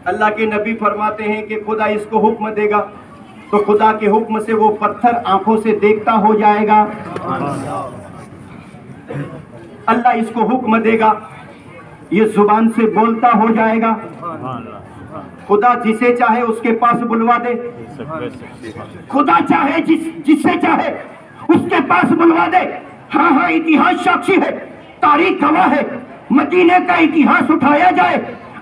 अल्लाह के नबी फरमाते हैं कि खुदा इसको हुक्म देगा तो खुदा के हुक्म से वो पत्थर आंखों से देखता हो जाएगा। अल्लाह इसको हुक्म देगा, ये जुबान से बोलता हो जाएगा। खुदा जिसे चाहे उसके पास बुलवा दे, खुदा चाहे जिससे चाहे उसके पास बुलवा दे। हाँ हाँ, इतिहास साक्षी है, तारीख गवाह है। मदीने का इतिहास उठाया जाए,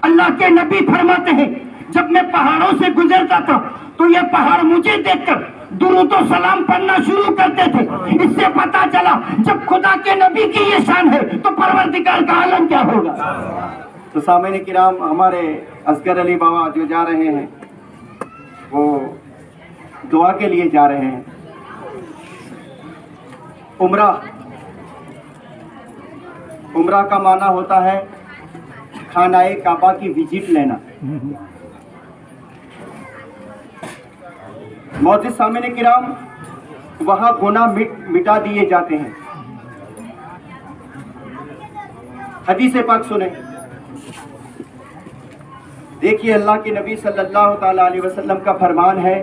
अल्लाह के नबी फरमाते हैं जब मैं पहाड़ों से गुजरता था तो ये पहाड़ मुझे देखकर दुरूद और सलाम पढ़ना शुरू करते थे। इससे पता चला जब खुदा के नबी की ये शान है तो परवरदिगार का आलम क्या होगा। तो सामईन किराम, हमारे असगर अली बाबा जो जा रहे हैं वो दुआ के लिए जा रहे हैं। उम्रा का माना होता है खानाए काबा की विजिट लेना। मौजूद सामईन किराम, वहां गुनाह मिटा दिए जाते हैं। हदीस पाक सुने, देखिए अल्लाह के नबी सल्लल्लाहु ताला अलैहि वसल्लम का फरमान है,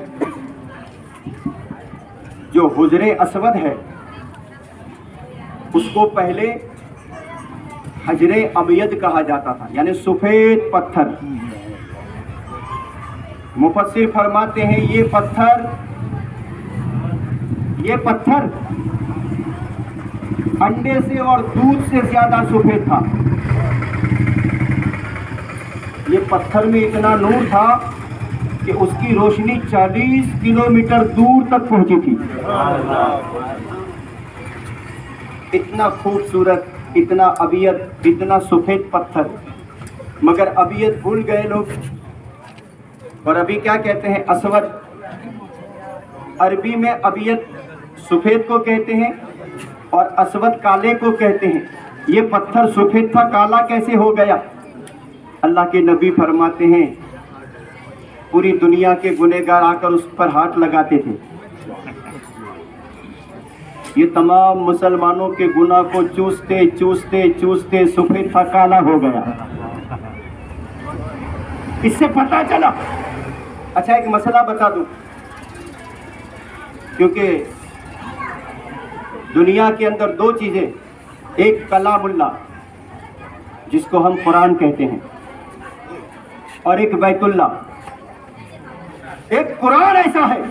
जो हुजरे अस्वद है उसको पहले हजरे अबयद कहा जाता था, यानी सफेद पत्थर। मुफस्सिर फरमाते हैं ये पत्थर अंडे से और दूध से ज्यादा सफेद था। ये पत्थर में इतना नूर था कि उसकी रोशनी 40 किलोमीटर दूर तक पहुंची थी। इतना खूबसूरत, इतना अबियत, इतना सफेद पत्थर। मगर अबियत भूल गए लोग और अभी क्या कहते हैं, असवद। अरबी में अबियत सफेद को कहते हैं और असवद काले को कहते हैं। ये पत्थर सफेद था, काला कैसे हो गया? अल्लाह के नबी फरमाते हैं पूरी दुनिया के गुनहगार आकर उस पर हाथ लगाते थे, ये तमाम मुसलमानों के गुनाह को चूसते चूसते चूसते सफेद था, काला हो गया। इससे पता चला। अच्छा, एक मसला बता दूं, क्योंकि दुनिया के अंदर दो चीजें, एक कलामुल्लाह जिसको हम कुरान कहते हैं और एक बैतुल्लाह। एक कुरान ऐसा है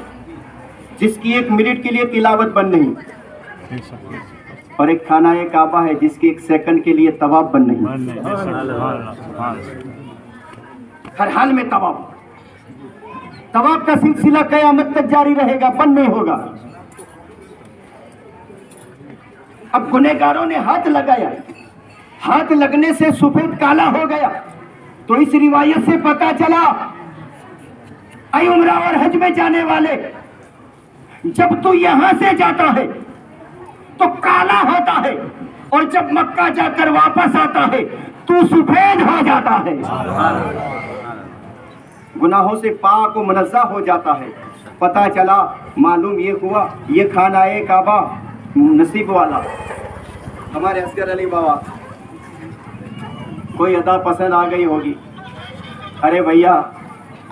जिसकी 1 मिनट के लिए तिलावत बंद नहीं, और एक खानाए काबा है जिसकी 1 सेकंड के लिए तवाफ बंद नहीं। हर हाल में तवाफ का सिलसिला क़यामत तक जारी रहेगा, बंद नहीं होगा। अब गुनहगारों ने हाथ लगाया, हाथ लगने से सफेद काला हो गया। तो इस रिवायत से पता चला, ऐ उम्रा और हज में जाने वाले, जब तू यहां से जाता है तो काला होता है और जब मक्का जाकर वापस आता है तू सफेद हो जाता है, गुनाहों से पाक और मुनज़्ज़ह हो जाता है। पता चला, मालूम ये हुआ, ये खानाए काबा नसीब वाला। हमारे असगर अली बाबा, कोई अदा पसंद आ गई होगी, अरे भैया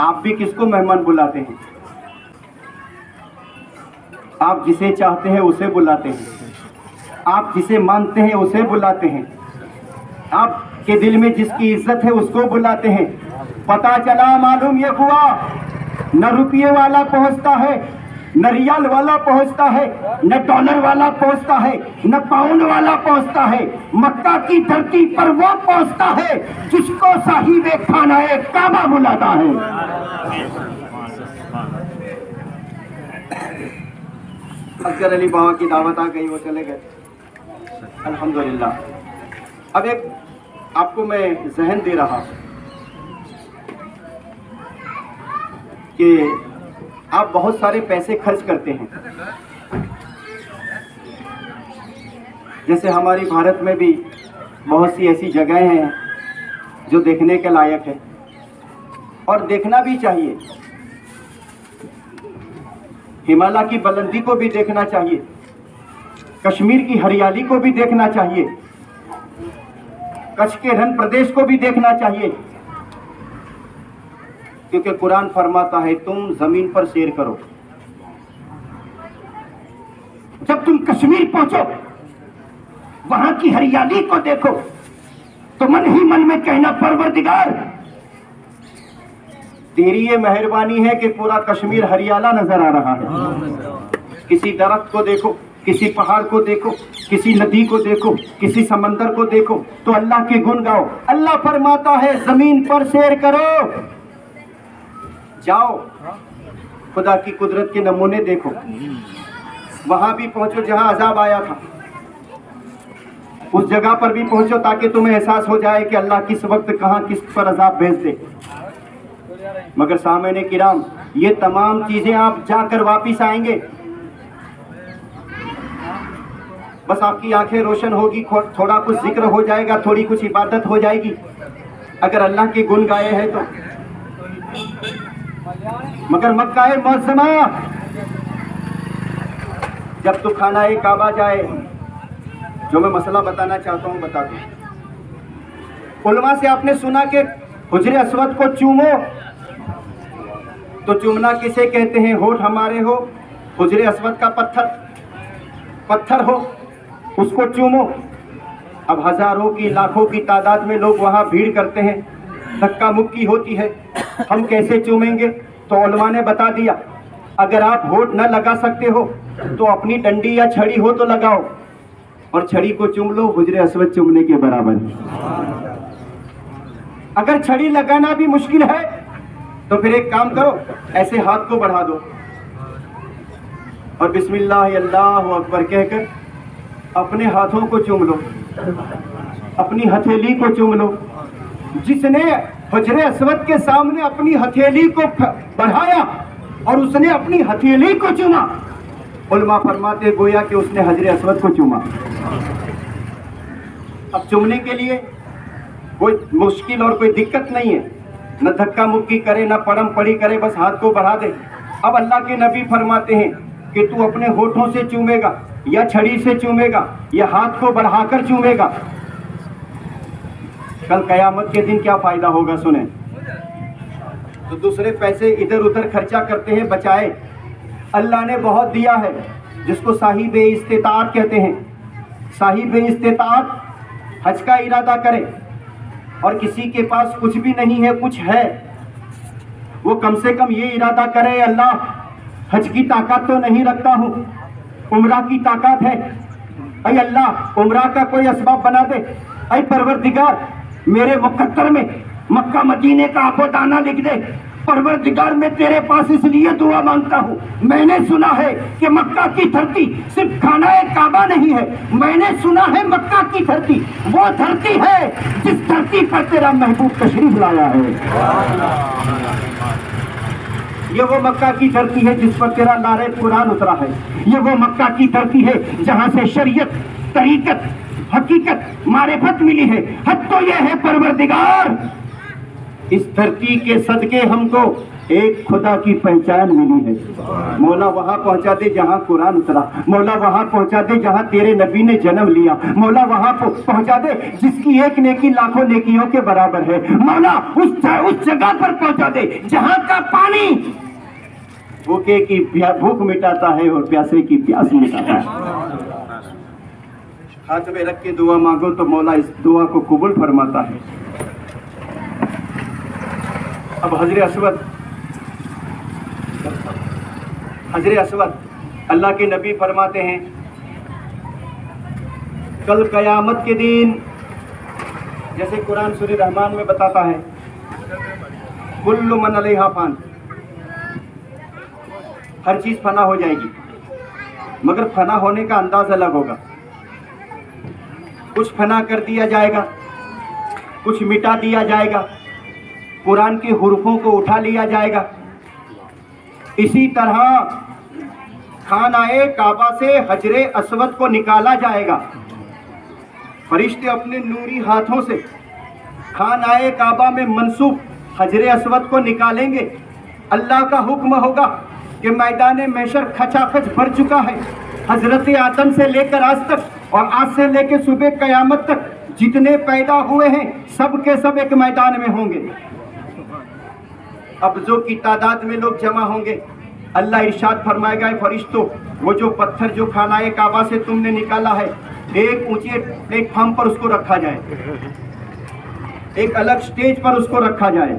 आप भी किसको मेहमान बुलाते हैं? आप जिसे चाहते हैं उसे बुलाते हैं, आप जिसे मानते हैं उसे बुलाते हैं, आपके दिल में जिसकी इज्जत है उसको बुलाते हैं। पता चला, मालूम ये हुआ, न रुपये वाला पहुंचता है, न रियाल वाला पहुंचता है, न डॉलर वाला पहुंचता है, न पाउंड वाला पहुंचता है। मक्का की धरती पर वो पहुंचता है जिसको साहिबे खानाए काबा बुलाता है। असगर अली बाबा की दावत आ गई, वो चले गए, अल्हम्दुलिल्लाह। अब एक आपको मैं जहन दे रहा कि आप बहुत सारे पैसे खर्च करते हैं। जैसे हमारी भारत में भी बहुत सी ऐसी जगहें हैं जो देखने के लायक है और देखना भी चाहिए। हिमालय की बुलंदी को भी देखना चाहिए, कश्मीर की हरियाली को भी देखना चाहिए, कच्छ के रण प्रदेश को भी देखना चाहिए। क्योंकि कुरान फरमाता है तुम जमीन पर सैर करो। जब तुम कश्मीर पहुंचो, वहां की हरियाली को देखो, तो मन ही मन में कहना परवरदिगार तेरी ये मेहरबानी है कि पूरा कश्मीर हरियाला नजर आ रहा है। किसी दरख्त को देखो, किसी पहाड़ को देखो, किसी नदी को देखो, किसी समंदर को देखो, तो अल्लाह के गुण गाओ। अल्लाह फरमाता है जमीन पर सैर करो, जाओ खुदा की कुदरत के नमूने देखो। वहां भी पहुंचो जहां अजाब आया था, उस जगह पर भी पहुंचो ताकि तुम्हें एहसास हो जाए कि अल्लाह किस वक्त कहां किस पर अजाब भेज दे। मगर सामने किराम, ये तमाम चीजें आप जाकर वापिस आएंगे, बस आपकी आंखें रोशन होगी, थोड़ा कुछ जिक्र हो जाएगा, थोड़ी कुछ इबादत हो जाएगी, अगर अल्लाह के गुण गाए हैं तो। मगर मक्का मुअज़्ज़मा जब तो खाना काबा जाए, जो मैं मसला बताना चाहता हूँ बता दूं। उलमा से आपने सुना कि हुजरे अस्वद को चूमो, तो चूमना किसे कहते हैं? होठ हमारे हो, हुजरे अस्वद का पत्थर हो, उसको चूमो। अब हजारों की लाखों की तादाद में लोग वहाँ भीड़ करते हैं, धक्का मुक्की होती है, हम कैसे चूमेंगे? तो उलमा ने बता दिया, अगर आप होठ न लगा सकते हो तो अपनी डंडी या छड़ी हो तो लगाओ, और छड़ी को चूम लो, हुजरे अस्वद चूमने के बराबर। अगर छड़ी लगाना भी मुश्किल है तो फिर एक काम करो, ऐसे हाथ को बढ़ा दो और बिस्मिल्लाह अल्लाहु अकबर कहकर अपने हाथों को चूम लो, अपनी हथेली को चूम लो। जिसने हुजरे अस्वद के सामने अपनी हथेली को बढ़ाया और उसने अपनी हथेली को चूमा, उलमा फरमाते गोया कि उसने हुजरे अस्वद को चूमा। अब चूमने के लिए कोई मुश्किल और कोई दिक्कत नहीं है, न धक्का मुक्की करे, न पड़म पड़ी करे, बस हाथ को बढ़ा दे। अब अल्लाह के नबी फरमाते हैं कि तू अपने होठों से चूमेगा या छड़ी से चूमेगा या हाथ को बढ़ाकर चूमेगा, कल कयामत के दिन क्या फायदा होगा सुने। तो दूसरे पैसे इधर उधर खर्चा करते हैं, बचाए। अल्लाह ने बहुत दिया है, जिसको साहिब इस्तिताअत कहते हैं। साहिब इस्तिताअत हज का इरादा करे और किसी के पास कुछ भी नहीं है, कुछ है, वो कम से कम ये इरादा करे, अल्लाह हज की ताकत तो नहीं रखता हूँ, उम्रा की ताकत है, ऐ अल्लाह उम्रा का कोई असबाब बना दे, ऐ परवरदिगार मेरे मुकद्दर में मक्का मदीने का आबोदाना लिख दे। परवरदिगार मैं तेरे पास इसलिए दुआ मांगता हूँ, मैंने सुना है कि मक्का की धरती सिर्फ खाना काबा नहीं है, मैंने सुना है मक्का की धरती वो धरती है जिस धरती पर तेरा महबूब तशरीफ लाया है। ये वो मक्का की धरती है जिस पर तेरा नारे कुरान उतरा है। ये वो मक्का की धरती है जहाँ से शरीयत, तरीकत, हकीकत, मारिफत मिली है। हद तो ये है परवरदिगार, इस धरती के सदके हमको एक खुदा की पहचान मिली है। मौला वहाँ पहुँचा दे जहाँ कुरान उतरा, मौला वहाँ पहुँचा दे जहाँ तेरे नबी ने जन्म लिया, मौला वहाँ पहुँचा दे जिसकी एक नेकी लाखों नेकियों के बराबर है। मौला उस जगह पर पहुँचा दे जहाँ का पानी भूखे की भूख मिटाता है और प्यासे की प्यास मिटाता है। हाथ में रख के दुआ मांगो तो मौला इस दुआ को कबूल फरमाता है। अब हजरे अस्वद अल्लाह के नबी फरमाते हैं, कल कयामत के दिन, जैसे कुरान सूरह रहमान में बताता है, कुल्लु मन अलैहा फान, हर चीज फना हो जाएगी, मगर फना होने का अंदाज अलग होगा। कुछ फना कर दिया जाएगा, कुछ मिटा दिया जाएगा, कुरान के हुर्फों को उठा लिया जाएगा। इसी तरह खानाए काबा से हजरे अस्वद को निकाला जाएगा। फरिश्ते अपने नूरी हाथों से खानाए काबा में मंसूब हजरे अस्वद को निकालेंगे। अल्लाह का हुक्म होगा कि मैदान महशर खचाखच भर चुका है। हजरत आदम से लेकर आज तक और आज से लेकर सुबह कयामत तक जितने पैदा हुए हैं सब के सब एक मैदान में होंगे। अब्जों की तादाद में लोग जमा होंगे। अल्लाह इरशाद फरमाएगा, फरिश्तों, वो जो पत्थर जो खानाए काबा से तुमने निकाला है, एक ऊंचे प्लेटफॉर्म पर उसको रखा जाए, एक अलग स्टेज पर उसको रखा जाए।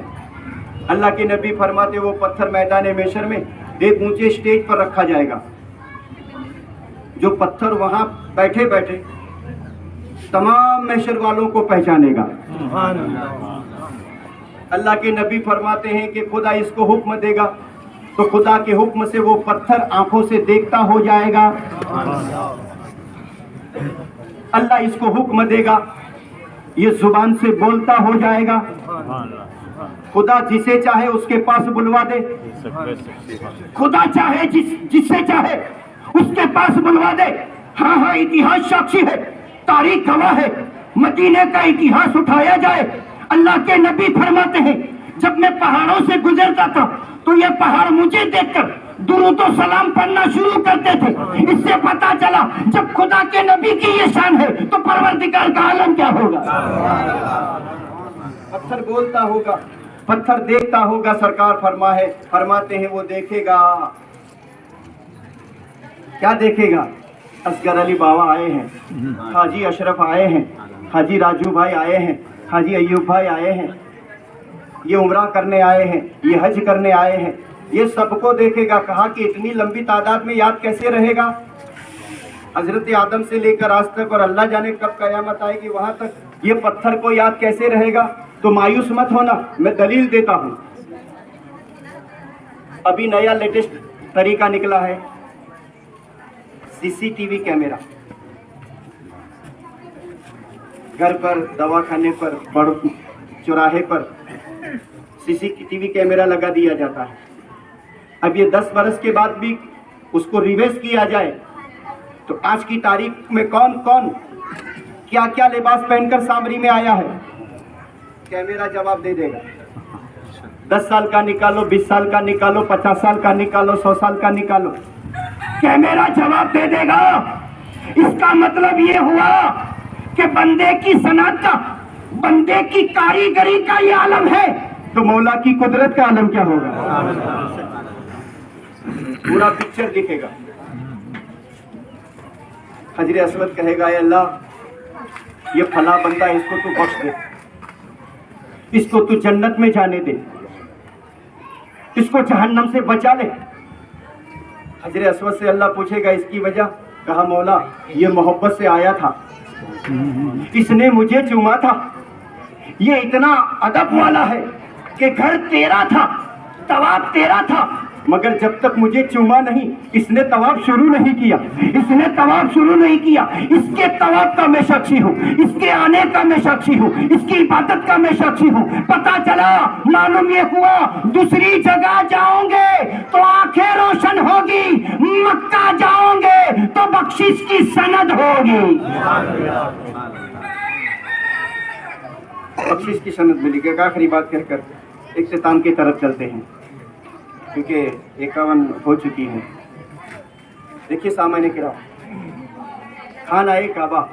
अल्लाह के नबी फरमाते वो पत्थर मैदान महशर में एक ऊंचे स्टेज पर रखा जाएगा। जो पत्थर वहां बैठे बैठे तमाम महशर वालों को पहचानेगा। अल्लाह के नबी फरमाते हैं कि खुदा इसको हुक्म देगा तो खुदा के हुक्म से वो पत्थर आंखों से देखता हो जाएगा। अल्लाह इसको हुक्म देगा, ये जुबान से बोलता हो जाएगा। खुदा जिसे चाहे उसके पास बुलवा दे, खुदा चाहे जिससे चाहे उसके पास बुलवा दे। हाँ हाँ, इतिहास साक्षी है, तारीख गवाह है। मदीने का इतिहास उठाया जाए। अल्लाह के नबी फरमाते हैं, जब मैं पहाड़ों से गुजरता था तो ये पहाड़ मुझे देखकर दुरूद और सलाम पढ़ना शुरू करते थे। इससे पता चला जब खुदा के नबी की ये शान है तो परवरदिगार का आलम क्या होगा। पत्थर बोलता होगा, पत्थर देखता होगा। सरकार फरमाते हैं वो देखेगा। क्या देखेगा? असगर अली बाबा आए हैं, हाजी अशरफ आए हैं, हाजी राजू भाई आए हैं, हाजी अयूब भाई आए हैं, ये उम्रा करने आए हैं, ये हज करने आए हैं। ये सबको देखेगा। कहा कि इतनी लंबी तादाद में याद कैसे रहेगा? हजरत आदम से लेकर आज तक, और अल्लाह जाने कब कयामत आएगी वहां तक, ये पत्थर को याद कैसे रहेगा? तो मायूस मत होना, मैं दलील देता हूं। अभी नया लेटेस्ट तरीका निकला है, सीसीटीवी कैमरा। घर पर, दवाखाने पर, बड़ चौराहे पर सीसीटीवी कैमरा लगा दिया जाता है। अब ये 10 बरस के बाद भी उसको रिवर्स किया जाए तो आज की तारीख में कौन कौन क्या क्या लिबास पहनकर सामरी में आया है, कैमरा जवाब दे देगा। 10 साल का निकालो, 20 साल का निकालो, 50 साल का निकालो, 100 साल का निकालो, कैमरा जवाब दे देगा। इसका मतलब ये हुआ कि बंदे की सनत का, बंदे की कारीगरी का ये आलम है, तो मौला की कुदरत का आलम क्या होगा? पूरा पिक्चर दिखेगा। हजरे असवद कहेगा, अल्लाह, ये फला बंदा, इसको तू बख्श दे, इसको तू जन्नत में जाने दे, इसको जहन्नम से बचा ले। हजरे असवद से अल्लाह पूछेगा इसकी वजह? कहा, मौला, ये मोहब्बत से आया था, इसने मुझे चूमा था, ये इतना अदब वाला है कि घर तेरा था, तवाब तेरा था, मगर जब तक मुझे चूमा नहीं, इसने तवाब शुरू नहीं किया, इसने तवाब शुरू नहीं किया। इसके तवाब का मैं साक्षी हूँ, इसके आने का मैं साक्षी हूँ, इसकी इबादत का मैं साक्षी हूँ। पता चला, मालूम ये हुआ, दूसरी जगह जाओगे तो आंखें रोशन होगी, मक्का जाओगे तो बख्शिश की सनद होगी, बख्शिश की सनद मिलेगी। आखिरी बात कहकर इख्तिताम की तरफ चलते हैं, क्योंकि 51 हो चुकी है। देखिए सामान्य किराम, खाना-ए काबा,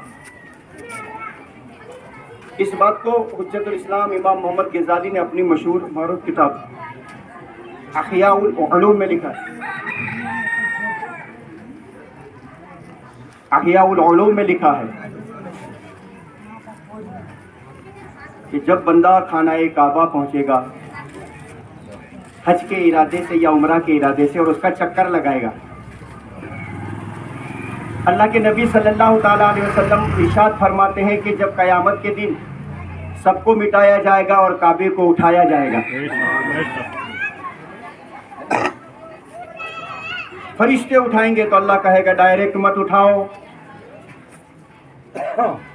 इस बात को हुज्जतुल इस्लाम इमाम मोहम्मद गजाली ने अपनी मशहूर मारूफ किताब अहियाउल उलूम में लिखा है। अहियाउल उलूम में लिखा है कि जब बंदा खाना-ए काबा पहुंचेगा हज के इरादे से या उम्रा के इरादे से, और उसका चक्कर लगाएगा, अल्लाह के नबी सल्लल्लाहु ताला अलैहि वसल्लम इरशाद फरमाते हैं कि जब क़यामत के दिन सबको मिटाया जाएगा और काबे को उठाया जाएगा, फरिश्ते उठाएंगे तो अल्लाह कहेगा डायरेक्ट मत उठाओ,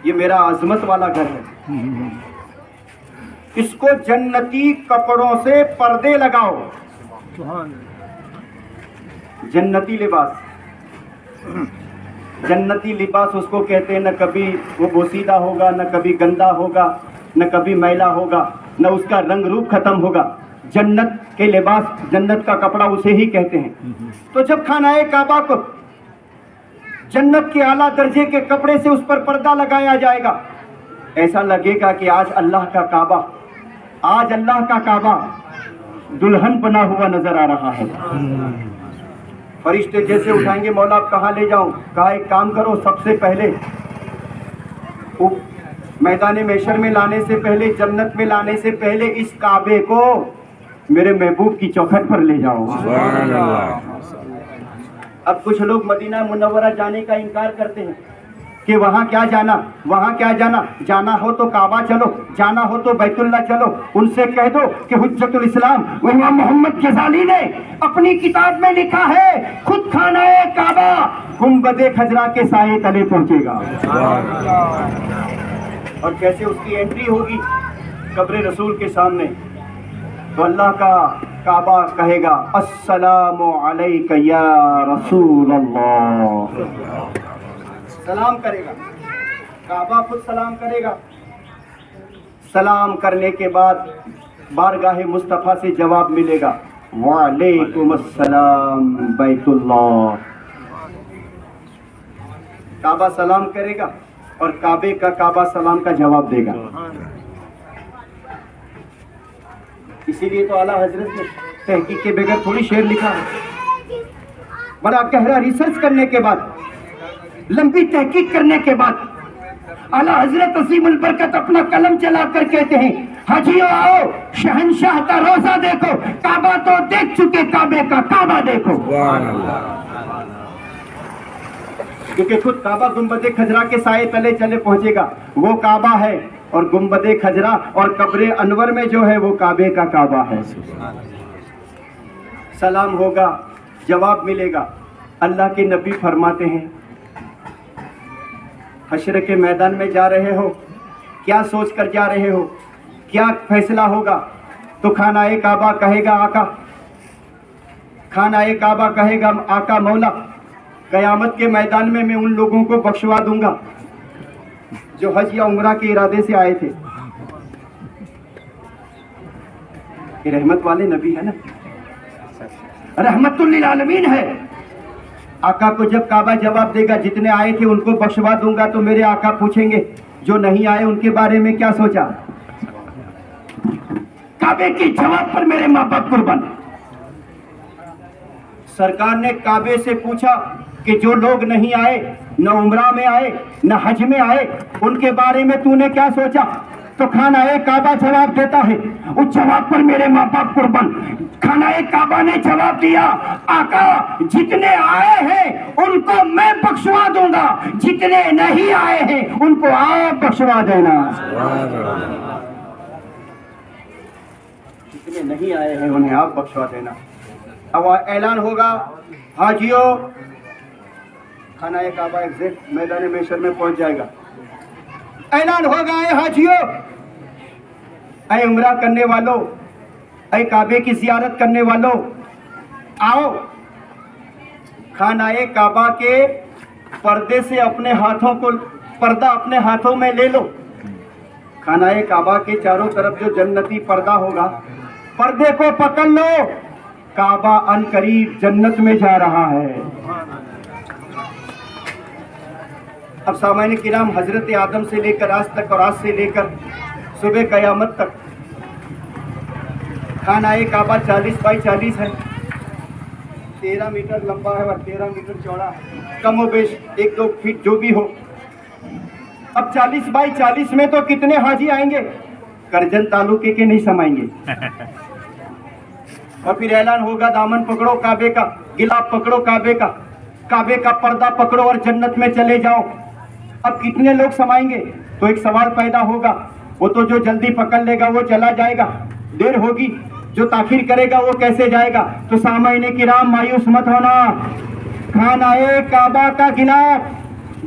ये मेरा आजमत वाला घर है, इसको जन्नती कपड़ों से पर्दे लगाओ। जन्नती लिबास, जन्नती लिबास उसको कहते हैं, न कभी वो बोसीदा होगा, न कभी गंदा होगा, न कभी मैला होगा, न उसका रंग रूप खत्म होगा। जन्नत के लिबास, जन्नत का कपड़ा उसे ही कहते हैं। तो जब खाना-ए काबा को जन्नत के आला दर्जे के कपड़े से उस पर पर्दा लगाया जाएगा, ऐसा लगेगा कि आज अल्लाह का काबा, आज अल्लाह का काबा दुल्हन बना हुआ नजर आ रहा है। फरिश्ते जैसे उठाएंगे, मौला आप कहाँ ले जाऊं? कहा एक काम करो, सबसे पहले मैदान महशर में लाने से पहले, जन्नत में लाने से पहले इस काबे को मेरे महबूब की चौखट पर ले जाओ। अब कुछ लोग मदीना मुनव्वरा जाने का इनकार करते हैं कि वहाँ क्या जाना, वहाँ क्या जाना, जाना हो तो काबा चलो, जाना हो तो बैतुल्ला चलो। उनसे कह दो कि हुज्जतुल इस्लाम इमाम मोहम्मद गजाली ने अपनी किताब में लिखा है, खुद खाना-ए काबा गुंबदे खजरा के साए तले पहुंचेगा। और कैसे उसकी एंट्री होगी कब्र रसूल के सामने, तो अल्लाह का काबा कहेगा अस्सलामु अलैका या रसूल अल्लाह, सलाम करेगा। काबा खुद सलाम करेगा। सलाम करने के बाद बारगाह मुस्तफ़ा से जवाब मिलेगा, वालेकुम अस्सलाम बैतुल्लाह। काबा सलाम करेगा और काबे का काबा सलाम का जवाब देगा। इसीलिए तो आला हजरत ने तहकीक के बगैर थोड़ी शेर लिखा है। बड़ा गहरा रिसर्च करने के बाद, लंबी तहकीक करने के बाद आला हजरत असीमुल बरकत अपना कलम चलाकर कहते हैं, हाजियो आओ शहंशाह का रोजा देखो, काबा तो देख चुके, काबे का काबा देखो। क्योंकि खुद काबा गुंबदे खजरा के साए तले चले पहुंचेगा। वो काबा है और गुंबदे खजरा और कब्रे अनवर में जो है वो काबे का काबा है। सलाम होगा, जवाब मिलेगा। अल्लाह के नबी फरमाते हैं, हश्र के मैदान में जा रहे हो, क्या सोच कर जा रहे हो, क्या फैसला होगा? तो खाना-ए काबा कहेगा आका, खाना-ए काबा कहेगा आका मौला, कयामत के मैदान में मैं उन लोगों को बख्शवा दूंगा जो हज या उम्रा के इरादे से आए थे। ये रहमत वाले नबी है ना, रहमतुल लिल आलमीन है। आका को जब काबा जवाब देगा जितने आए थे उनको बख्शवा दूंगा, तो मेरे आका पूछेंगे जो नहीं आए उनके बारे में क्या सोचा? काबे के जवाब पर मेरे माँ बाप कुर्बान। सरकार ने काबे से पूछा कि जो लोग नहीं आए, न उम्रा में आए न हज में आए, उनके बारे में तूने क्या सोचा? तो खाना-ए काबा जवाब देता है, उस जवाब पर मेरे माँ बाप कुर्बान। खाना-ए काबा ने जवाब दिया, आका जितने आए हैं उनको मैं बख्शवा दूंगा, जितने नहीं आए हैं उनको आप बख्शवा देना। जितने नहीं आए हैं उन्हें आप बख्शवा देना। अब ऐलान होगा, हाजियो खाना-ए काबा एग्जैक्ट मैदान महशर में पहुंच जाएगा। ऐलान होगा, ऐ हाजियो, ऐ उम्रा करने वालों, ऐ काबे की जियारत करने वालों, आओ खाना-ए काबा के पर्दे से अपने हाथों को, पर्दा अपने हाथों में ले लो। खाना-ए काबा के चारों तरफ जो जन्नती पर्दा होगा, पर्दे को पकड़ लो, काबा अनकरीब जन्नत में जा रहा है। अब सामान्य किराम, हजरत आदम से लेकर आज तक और आज से लेकर सुबह कयामत तक खाना-ए काबा 40 बाई 40 है, 13 मीटर लंबा है और 13 मीटर चौड़ा है, कम बेश 1-2 फीट जो भी हो। अब 40 बाई 40 में तो कितने हाजी आएंगे? करजन तालुके के नहीं समाएंगे। और फिर ऐलान होगा, दामन पकड़ो काबे का, गिलाफ पकड़ो काबे का, काबे का पर्दा पकड़ो और जन्नत में चले जाओ। अब कितने लोग समाएंगे? तो एक सवाल पैदा होगा, वो तो जो जल्दी पकड़ लेगा वो चला जाएगा, देर होगी, जो ताखिर करेगा वो कैसे जाएगा? तो सामान्य किराम मायूस मत होना, खाना-ए काबा का गिलाफ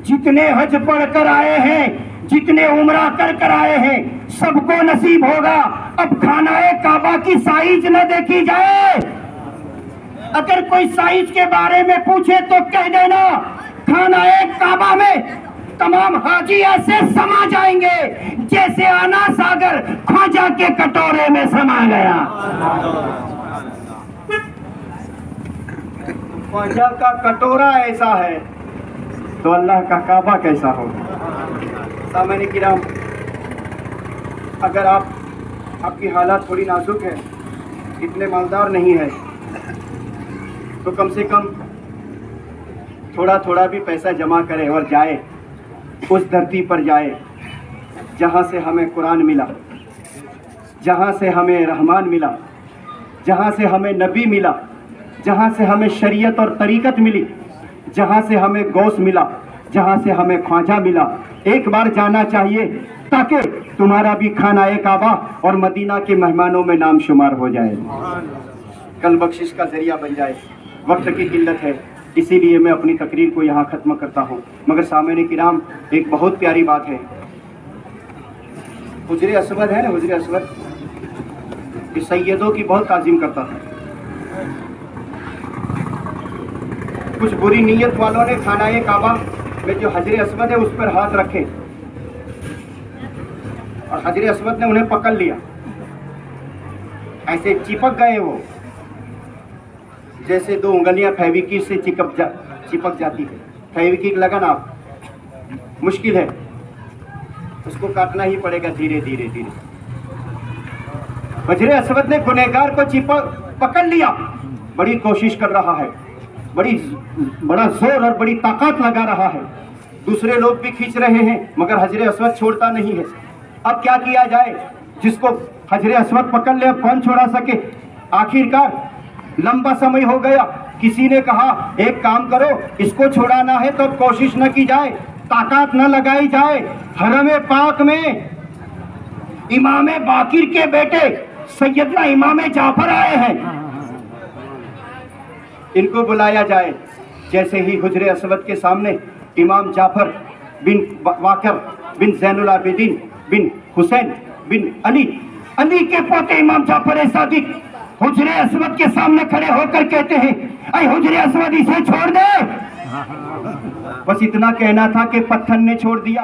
जितने हज पढ़ कर आए हैं, जितने उम्रा कर आए हैं, सबको नसीब होगा। अब खाना-ए काबा की साइज न देखी जाए। अगर कोई साइज के बारे में पूछे तो कह देना, खाना-ए काबा में तमाम हाजी ऐसे समा जाएंगे जैसे आना सागर ख्वाजा के कटोरे में समा गया। ख्वाजा का कटोरा ऐसा है तो अल्लाह का काबा कैसा होगा? सामान्य किराम, अगर आपकी हालत थोड़ी नाजुक है, इतने मालदार नहीं है तो कम से कम थोड़ा थोड़ा भी पैसा जमा करे और जाए, उस धरती पर जाए जहाँ से हमें कुरान मिला, जहाँ से हमें रहमान मिला, जहाँ से हमें नबी मिला, जहाँ से हमें शरीयत और तरीक़त मिली, जहाँ से हमें गौस मिला, जहाँ से हमें ख्वाजा मिला। एक बार जाना चाहिए ताकि तुम्हारा भी खाना काबा और मदीना के मेहमानों में नाम शुमार हो जाए, कल बख्शिश का जरिया बन जाए। वक्त की किल्लत है, इसीलिए मैं अपनी तकरीर को यहाँ ख़त्म करता हूँ। मगर सामईन किराम, एक बहुत प्यारी बात है। हुजरे अस्वद है ना, हुजरे अस्वद, इस सैयदों की बहुत ताज़ीम करता था। कुछ बुरी नीयत वालों ने खानाए काबा में जो हजरे अस्वद है उस पर हाथ रखे और हजरे अस्वद ने उन्हें पकड़ लिया। ऐसे चिपक गए वो, जैसे दो उंगलियां फेविक्विक से चिपक जाती है। फेविक्विक लगा ना, आप मुश्किल है, उसको काटना ही पड़ेगा धीरे धीरे धीरे। हजरे अस्वद ने गुनहगार को पकड़ लिया, बड़ी कोशिश कर रहा है, बड़ा जोर और बड़ी ताकत लगा रहा है। दूसरे लोग भी खींच रहे हैं मगर हजरे अस्वद छोड़ता नहीं है। अब क्या किया जाए, जिसको हजरे अस्वद पकड़ ले अब कौन छोड़ा सके। आखिरकार लंबा समय हो गया, किसी ने कहा एक काम करो, इसको छुड़ाना है तो कोशिश न की जाए, ताकत न लगाई जाए। हरम पाक में इमाम बाकिर के बेटे सैयदना इमाम जाफर आए हैं, इनको बुलाया जाए। जैसे ही हुजरे अस्वद के सामने इमाम जाफर बिन वाकर बिन ज़ैनुल आबिदीन बिन हुसैन बिन अली के पोते इमाम जाफर सादिक हुजरे अस्वद के सामने खड़े होकर कहते हैं, अरे हुजरे अस्वद, इसे छोड़ दे। बस इतना कहना था कि पत्थर ने छोड़ दिया।